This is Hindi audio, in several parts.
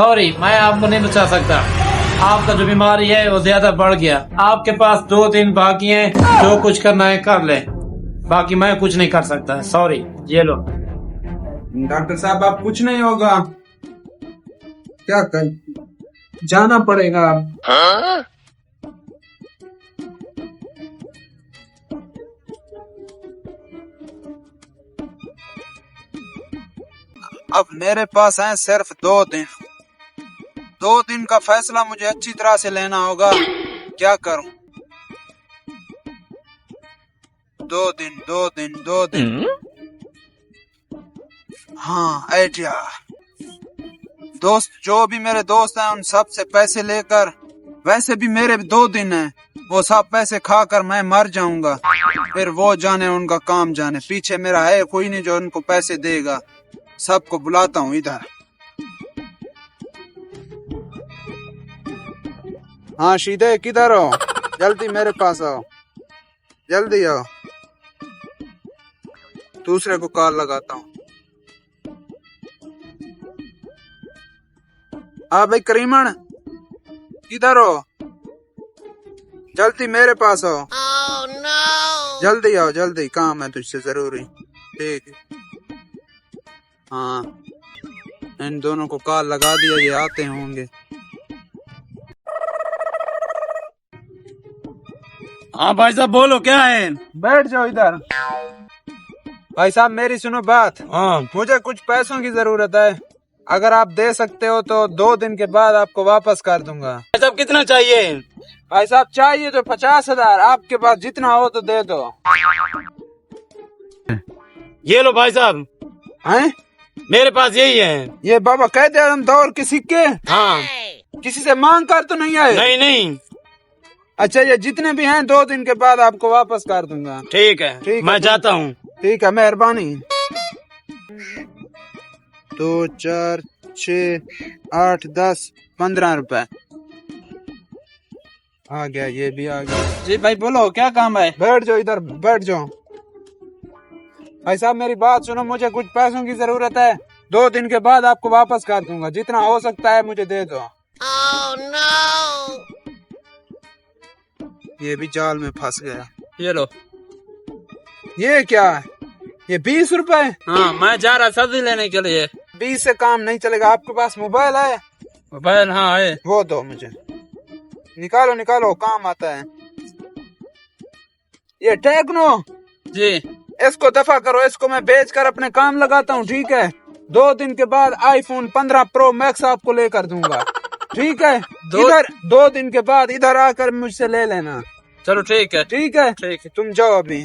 सॉरी, मैं आपको नहीं बचा सकता। आपका जो बीमारी है वो ज्यादा बढ़ गया। आपके पास 2 दिन बाकी हैं, जो कुछ करना है कर ले, बाकी मैं कुछ नहीं कर सकता। सॉरी, ये लो। डॉक्टर साहब आप कुछ नहीं होगा, क्या कर जाना पड़ेगा आप। अब मेरे पास है सिर्फ 2 दिन। 2 दिन का फैसला मुझे अच्छी तरह से लेना होगा। क्या करूं? 2 दिन। हाँ, आइडिया। दोस्त, जो भी मेरे दोस्त हैं उन सब से पैसे लेकर, वैसे भी मेरे 2 दिन हैं, वो सब पैसे खाकर मैं मर जाऊंगा। फिर वो जाने, उनका काम जाने। पीछे मेरा है कोई नहीं जो उनको पैसे देगा। सबको बुलाता हूँ इधर। हाँ सीधे, किधर हो? जल्दी मेरे पास आओ, जल्दी आओ। दूसरे को कॉल लगाता हूँ। हाँ भाई करीमन, किधर हो? जल्दी मेरे पास आओ। जल्दी आओ, जल्दी, काम है तुझसे जरूरी। ठीक है। हाँ, इन दोनों को कॉल लगा दिया, ये आते होंगे। हाँ भाई साहब, बोलो क्या है? बैठ जाओ इधर। भाई साहब मेरी सुनो बात। हाँ, मुझे कुछ पैसों की जरूरत है, अगर आप दे सकते हो तो 2 दिन के बाद आपको वापस कर दूंगा। भाई साहब कितना चाहिए? भाई साहब चाहिए तो 50,000, आपके पास जितना हो तो दे दो। ये लो भाई साहब, हैं? मेरे पास यही है। ये बाबा कहते आजम दौर के सिक्के? हाँ। किसी से मांग कर तो नहीं आए? नहीं नहीं। अच्छा, ये जितने भी हैं 2 दिन के बाद आपको वापस कर दूंगा। ठीक है, मैं जाता हूँ। ठीक है, मेहरबानी। 2, 4, 6, 8, 10, 15 रुपए आ गया। ये भी आ गया। जी भाई बोलो, क्या काम है? बैठ जाओ इधर, बैठ जाओ। भाई साहब मेरी बात सुनो, मुझे कुछ पैसों की जरूरत है। 2 दिन के बाद आपको वापस कर दूंगा, जितना हो सकता है मुझे दे दो। Oh, no! ये भी जाल में फंस गया। ये लो। ये क्या है? ये 20 रुपए? हाँ, मैं जा रहा सब्जी लेने के लिए। 20 से काम नहीं चलेगा। आपके पास मोबाइल है? मोबाइल हाँ है। वो दो मुझे। निकालो निकालो, काम आता है। ये टेक्नो जी, इसको दफा करो, इसको मैं बेच कर अपने काम लगाता हूँ। ठीक है, 2 दिन के बाद आईफोन 15 प्रो मैक्स आपको लेकर दूंगा। ठीक है, इधर 2 दिन के बाद इधर आकर मुझसे ले लेना। चलो ठीक है। ठीक है, ठीक है। तुम जाओ अभी।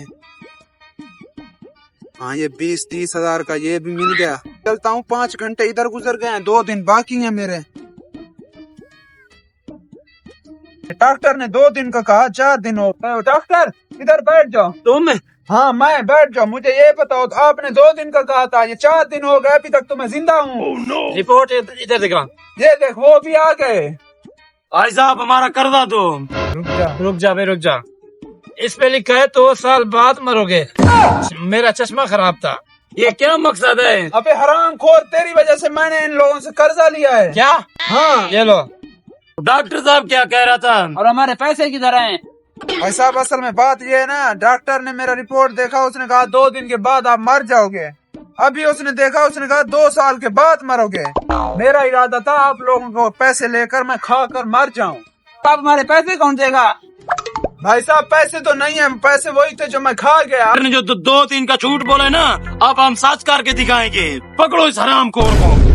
हाँ, ये 20-30 हजार का ये भी मिल गया। चलता हूँ, 5 घंटे इधर गुजर गए हैं, 2 दिन बाकी हैं मेरे। डॉक्टर ने 2 दिन का कहा, 4 दिन हो गए। डॉक्टर इधर बैठ जाओ। तुम? हाँ मैं, बैठ जाओ। मुझे ये बताओ, आपने 2 दिन का कहा था, ये 4 दिन हो गए, अभी तक तो मैं जिंदा हूँ। रिपोर्ट इधर दिखा। ये देख, वो भी आ गए। भाई साहब हमारा कर्जा दो। रुक जा भाई, रुक जा। इस पे लिखा है 2 साल बाद मरोगे। मेरा चश्मा खराब था। ये क्या मकसद है? अबे हराम खोर, तेरी वजह से मैंने इन लोगों से कर्जा लिया है। क्या? हाँ, ये लो। डॉक्टर साहब क्या कह रहा था? और हमारे पैसे किधर हैं? भाई साहब असल में बात ये है ना, डॉक्टर ने मेरा रिपोर्ट देखा, उसने कहा 2 दिन के बाद आप मर जाओगे। अभी उसने देखा, उसने कहा 2 साल के बाद मरोगे। मेरा इरादा था आप लोगों को पैसे लेकर मैं खाकर मर जाऊं। अब हमारे पैसे कौन देगा? भाई साहब पैसे तो नहीं है, पैसे वही थे जो मैं खा गया। जो 2 दिन का झूठ बोले ना, अब हम सच करके दिखाएंगे। पकड़ो इस हरामखोर को।